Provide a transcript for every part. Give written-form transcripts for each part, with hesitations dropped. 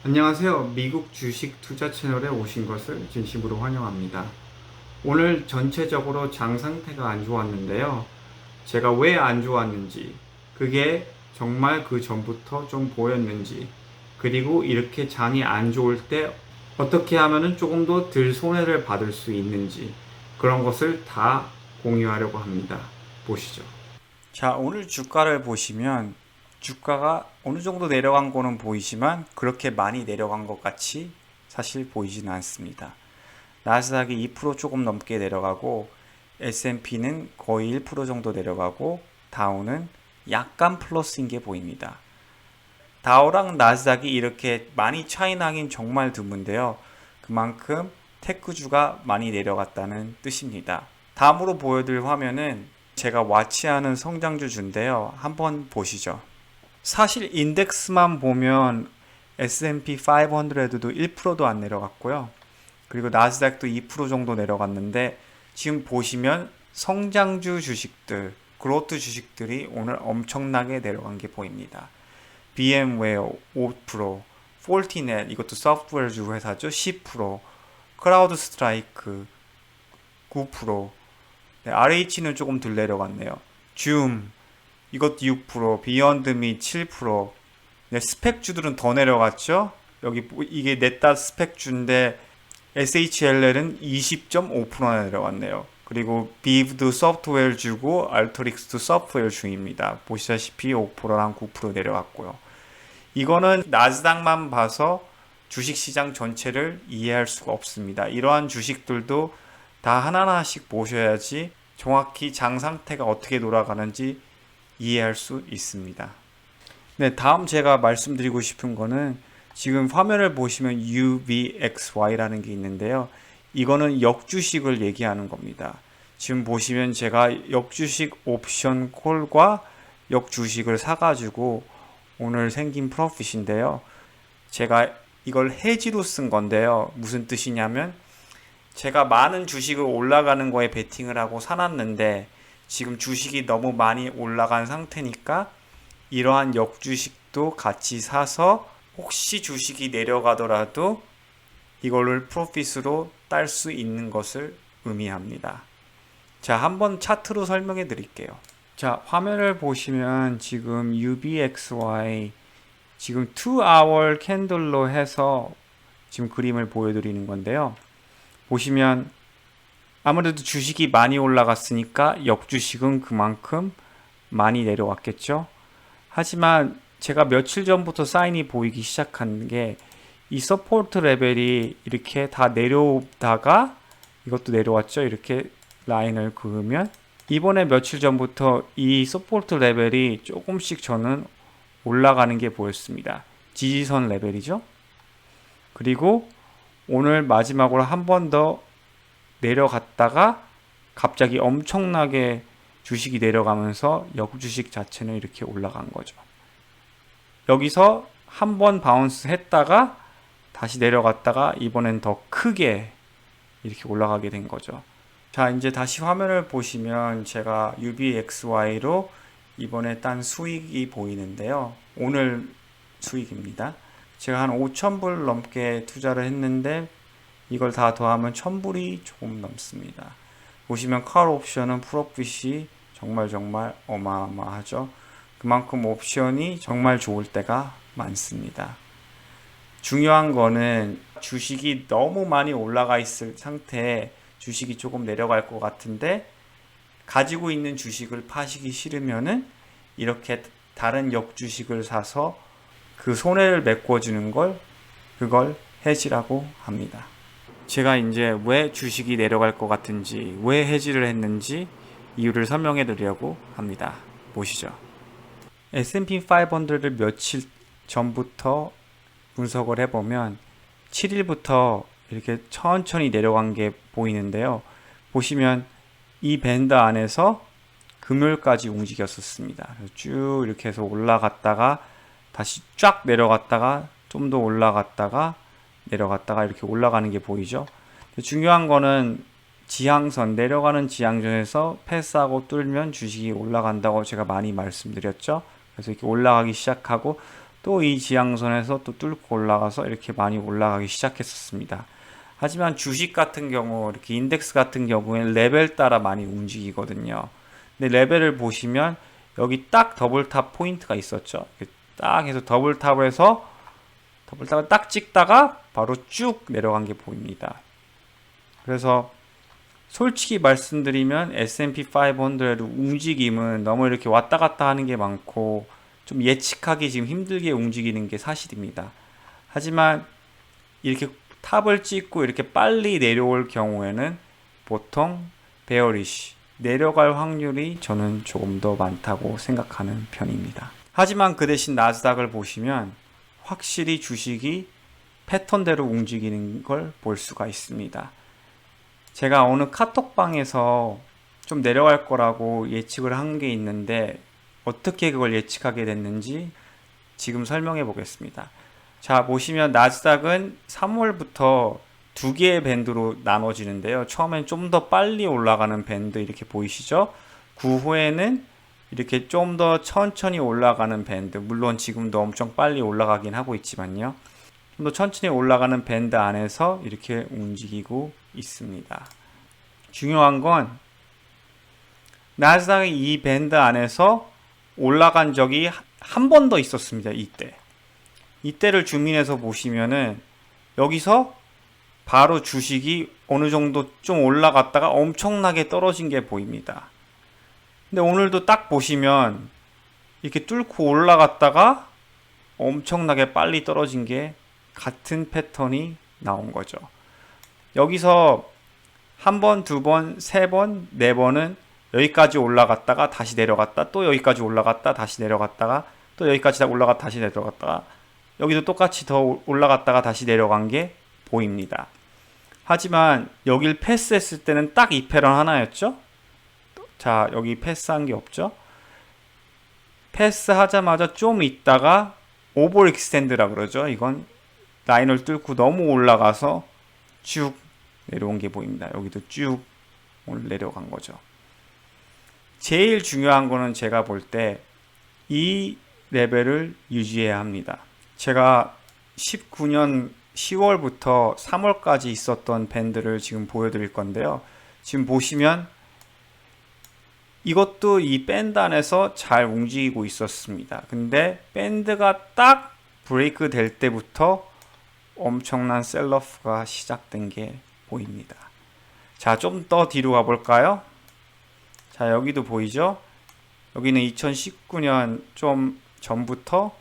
안녕하세요. 미국 주식 투자 채널에 오신 것을 진심으로 환영합니다. 오늘 전체적으로 장 상태가 안 좋았는데요. 제가 왜 안 좋았는지, 그게 정말 그 전부터 좀 보였는지, 그리고 이렇게 장이 안 좋을 때 어떻게 하면은 조금 더 덜 손해를 받을 수 있는지, 그런 것을 다 공유하려고 합니다. 보시죠. 자, 오늘 주가를 보시면 주가가 어느 정도 내려간 거는 보이지만 그렇게 많이 내려간 것 같이 사실 보이지는 않습니다. 나스닥이 2% 조금 넘게 내려가고 S&P는 거의 1% 정도 내려가고 다우는 약간 플러스인 게 보입니다. 다우랑 나스닥이 이렇게 많이 차이 나긴 정말 드문데요. 그만큼 테크주가 많이 내려갔다는 뜻입니다. 다음으로 보여드릴 화면은 제가 와치하는 성장주주인데요. 한번 보시죠. 사실 인덱스만 보면 S&P 500도 1%도 안 내려갔고요. 그리고 나스닥도 2% 정도 내려갔는데 지금 보시면 성장주 주식들, 그로트 주식들이 오늘 엄청나게 내려간 게 보입니다. VMware 5%, 폴티넷 이것도 소프트웨어주 회사죠. 10%, 크라우드 스트라이크 9%, 네, RH는 조금 덜 내려갔네요. 줌 이것도 6%, 비욘드미 7%. 네, 스펙주들은 더 내려갔죠. 여기 이게 넷다 스펙주인데 SHLL은 20.5%나 내려갔네요. 그리고 비브도 소프트웨어 주고 알토릭스도 소프트웨어 중입니다. 보시다시피 5%랑 9% 내려갔고요. 이거는 나스닥만 봐서 주식시장 전체를 이해할 수가 없습니다. 이러한 주식들도 다 하나하나씩 보셔야지 정확히 장 상태가 어떻게 돌아가는지 이해할 수 있습니다. 네, 다음 제가 말씀드리고 싶은 거는 지금 화면을 보시면 UVXY라는 게 있는데요. 이거는 역주식을 얘기하는 겁니다. 지금 보시면 제가 역주식 옵션 콜과 역주식을 사가지고 오늘 생긴 프로핏인데요. 제가 이걸 해지로 쓴 건데요. 무슨 뜻이냐면 제가 많은 주식을 올라가는 거에 베팅을 하고 사놨는데 지금 주식이 너무 많이 올라간 상태니까 이러한 역주식도 같이 사서 혹시 주식이 내려가더라도 이거를 프로핏으로 딸 수 있는 것을 의미합니다. 자, 한번 차트로 설명해 드릴게요. 자, 화면을 보시면 지금 UBXY 지금 2hour 캔들로 해서 지금 그림을 보여드리는 건데요. 보시면 아무래도 주식이 많이 올라갔으니까 역주식은 그만큼 많이 내려왔겠죠. 하지만 제가 며칠 전부터 사인이 보이기 시작한 게 이 서포트 레벨이 이렇게 다 내려오다가 이것도 내려왔죠. 이렇게 라인을 그으면 이번에 며칠 전부터 이 서포트 레벨이 조금씩 저는 올라가는 게 보였습니다. 지지선 레벨이죠. 그리고 오늘 마지막으로 한 번 더 내려갔다가 갑자기 엄청나게 주식이 내려가면서 역주식 자체는 이렇게 올라간 거죠. 여기서 한 번 바운스 했다가 다시 내려갔다가 이번엔 더 크게 이렇게 올라가게 된 거죠. 자, 이제 다시 화면을 보시면 제가 UBXY로 이번에 딴 수익이 보이는데요. 오늘 수익입니다. 제가 한 5,000불 넘게 투자를 했는데 이걸 다 더하면 1,000불이 조금 넘습니다. 보시면 컬 옵션은 프로핏이 정말 어마어마하죠. 그만큼 옵션이 정말 좋을 때가 많습니다. 중요한 거는 주식이 너무 많이 올라가 있을 상태에 주식이 조금 내려갈 것 같은데 가지고 있는 주식을 파시기 싫으면은 이렇게 다른 역주식을 사서 그 손해를 메꿔주는 그걸 해지라고 합니다. 제가 이제 왜 주식이 내려갈 것 같은지, 왜 해지를 했는지 이유를 설명해 드리려고 합니다. 보시죠. S&P 500을 며칠 전부터 분석을 해보면 7일부터 이렇게 천천히 내려간 게 보이는데요. 보시면 이 밴드 안에서 금요일까지 움직였었습니다. 쭉 이렇게 해서 올라갔다가 다시 쫙 내려갔다가 좀 더 올라갔다가 내려갔다가 이렇게 올라가는 게 보이죠. 중요한 거는 지향선, 내려가는 지향선에서 패스하고 뚫으면 주식이 올라간다고 제가 많이 말씀드렸죠. 그래서 이렇게 올라가기 시작하고 또 이 지향선에서 또 뚫고 올라가서 이렇게 많이 올라가기 시작했었습니다. 하지만 주식 같은 경우, 이렇게 인덱스 같은 경우에는 레벨 따라 많이 움직이거든요. 근데 레벨을 보시면 여기 딱 더블탑 포인트가 있었죠. 딱 해서 더블탑을 딱 찍다가 바로 쭉 내려간 게 보입니다. 그래서 솔직히 말씀드리면 S&P 500 움직임은 너무 이렇게 왔다 갔다 하는 게 많고 좀 예측하기 지금 힘들게 움직이는 게 사실입니다. 하지만 이렇게 탑을 찍고 이렇게 빨리 내려올 경우에는 보통 베어리시 내려갈 확률이 저는 조금 더 많다고 생각하는 편입니다. 하지만 그 대신 나스닥을 보시면 확실히 주식이 패턴대로 움직이는 걸 볼 수가 있습니다. 제가 어느 카톡방에서 좀 내려갈 거라고 예측을 한 게 있는데 어떻게 그걸 예측하게 됐는지 지금 설명해 보겠습니다. 자, 보시면 나스닥은 3월부터 두 개의 밴드로 나눠지는데요. 처음엔 좀 더 빨리 올라가는 밴드 이렇게 보이시죠? 그 후에는 이렇게 좀 더 천천히 올라가는 밴드, 물론 지금도 엄청 빨리 올라가긴 하고 있지만요. 좀 더 천천히 올라가는 밴드 안에서 이렇게 움직이고 있습니다. 중요한 건 나스닥이 이 밴드 안에서 올라간 적이 한 번 더 있었습니다. 이때를 줌인해서 보시면은 여기서 바로 주식이 어느 정도 좀 올라갔다가 엄청나게 떨어진 게 보입니다. 근데 오늘도 딱 보시면 이렇게 뚫고 올라갔다가 엄청나게 빨리 떨어진 게 같은 패턴이 나온 거죠. 여기서 한 번, 두 번, 세 번, 네 번은 여기까지 올라갔다가 다시 내려갔다, 또 여기까지 올라갔다 다시 내려갔다가 또 여기까지 올라갔다 다시 내려갔다가 여기도 똑같이 더 올라갔다가 다시 내려간 게 보입니다. 하지만 여길 패스했을 때는 딱 이 패런 하나였죠. 자, 여기 패스한 게 없죠. 패스하자마자 좀 있다가 오버 익스텐드라 그러죠. 이건 라인을 뚫고 너무 올라가서 쭉 내려온 게 보입니다. 여기도 쭉 내려간 거죠. 제일 중요한 거는 제가 볼 때 이 레벨을 유지해야 합니다. 제가 19년 10월부터 3월까지 있었던 밴드를 지금 보여드릴 건데요. 지금 보시면 이것도 이 밴드 안에서 잘 움직이고 있었습니다. 근데 밴드가 딱 브레이크 될 때부터 엄청난 셀러프가 시작된 게 보입니다. 자, 좀 더 뒤로 가볼까요? 자, 여기도 보이죠? 여기는 2019년 좀 전부터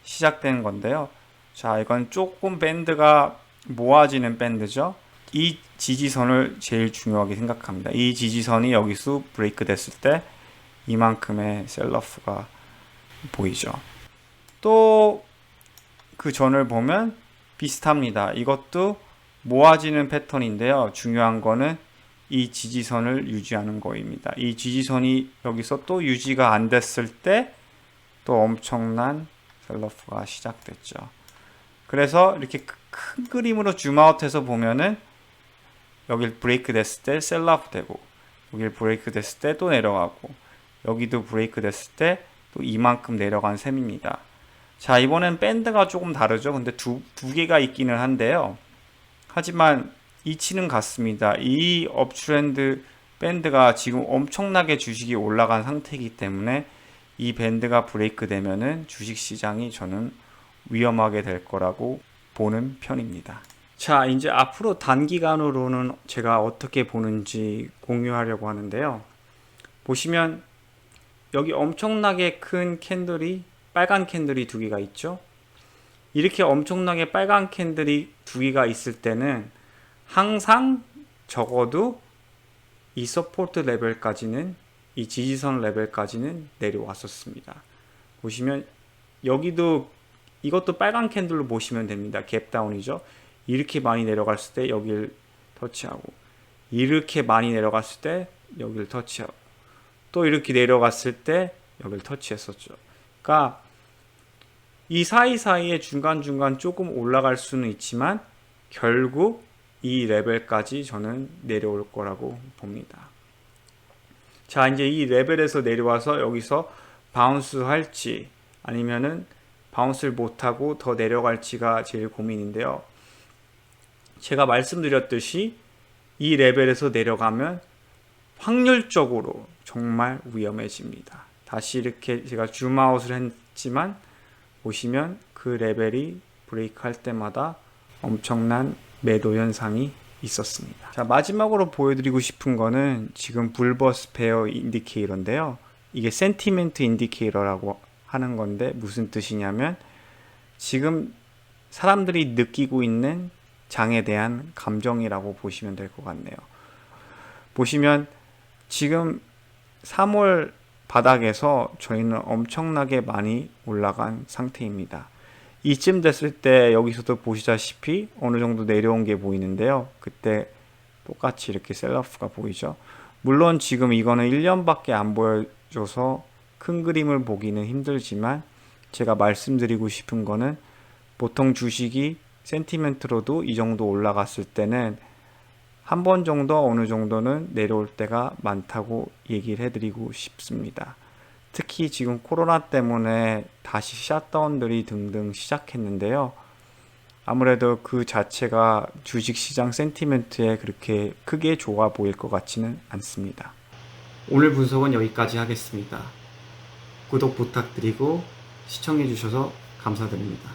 시작된 건데요. 자, 이건 조금 밴드가 모아지는 밴드죠. 이 지지선을 제일 중요하게 생각합니다. 이 지지선이 여기서 브레이크 됐을 때 이만큼의 셀러프가 보이죠. 또 그 전을 보면 비슷합니다. 이것도 모아지는 패턴인데요. 중요한 거는 이 지지선을 유지하는 거입니다. 이 지지선이 여기서 또 유지가 안 됐을 때 또 엄청난 셀러프가 시작됐죠. 그래서 이렇게 큰 그림으로 줌아웃해서 보면은 여길 브레이크 됐을 때 셀러프 되고 여길 브레이크 됐을 때 또 내려가고 여기도 브레이크 됐을 때 또 이만큼 내려간 셈입니다. 자, 이번엔 밴드가 조금 다르죠. 근데 두 개가 있기는 한데요. 하지만 이치는 같습니다. 이 업트렌드 밴드가 지금 엄청나게 주식이 올라간 상태이기 때문에 이 밴드가 브레이크 되면은 주식 시장이 저는 위험하게 될 거라고 보는 편입니다. 자, 이제 앞으로 단기간으로는 제가 어떻게 보는지 공유하려고 하는데요. 보시면 여기 엄청나게 큰 캔들이 빨간 캔들이 두 개가 있죠. 이렇게 엄청나게 빨간 캔들이 두 개가 있을 때는 항상 적어도 이 서포트 레벨까지는 이 지지선 레벨까지는 내려왔었습니다. 보시면 여기도 이것도 빨간 캔들로 보시면 됩니다. 갭다운이죠. 이렇게 많이 내려갔을 때 여기를 터치하고 이렇게 많이 내려갔을 때 여기를 터치하고 또 이렇게 내려갔을 때 여기를 터치했었죠. 그러니까 이 사이사이에 중간중간 조금 올라갈 수는 있지만 결국 이 레벨까지 저는 내려올 거라고 봅니다. 자, 이제 이 레벨에서 내려와서 여기서 바운스 할지 아니면은 바운스를 못하고 더 내려갈지가 제일 고민인데요. 제가 말씀드렸듯이 이 레벨에서 내려가면 확률적으로 정말 위험해집니다. 다시 이렇게 제가 줌아웃을 했지만 보시면 그 레벨이 브레이크 할 때마다 엄청난 매도 현상이 있었습니다. 자, 마지막으로 보여드리고 싶은 거는 지금 불버스 페어 인디케이터인데요. 이게 센티멘트 인디케이터라고 하는 건데 무슨 뜻이냐면 지금 사람들이 느끼고 있는 장에 대한 감정이라고 보시면 될 것 같네요. 보시면 지금 3월 바닥에서 저희는 엄청나게 많이 올라간 상태입니다. 이쯤 됐을 때 여기서도 보시다시피 어느 정도 내려온 게 보이는데요. 그때 똑같이 이렇게 셀러프가 보이죠. 물론 지금 이거는 1년밖에 안 보여줘서 큰 그림을 보기는 힘들지만 제가 말씀드리고 싶은 거는 보통 주식이 센티멘트로도 이 정도 올라갔을 때는 한 번 정도 어느 정도는 내려올 때가 많다고 얘기를 해드리고 싶습니다. 특히 지금 코로나 때문에 다시 샷다운들이 등등 시작했는데요. 아무래도 그 자체가 주식시장 센티멘트에 그렇게 크게 좋아 보일 것 같지는 않습니다. 오늘 분석은 여기까지 하겠습니다. 구독 부탁드리고 시청해 주셔서 감사드립니다.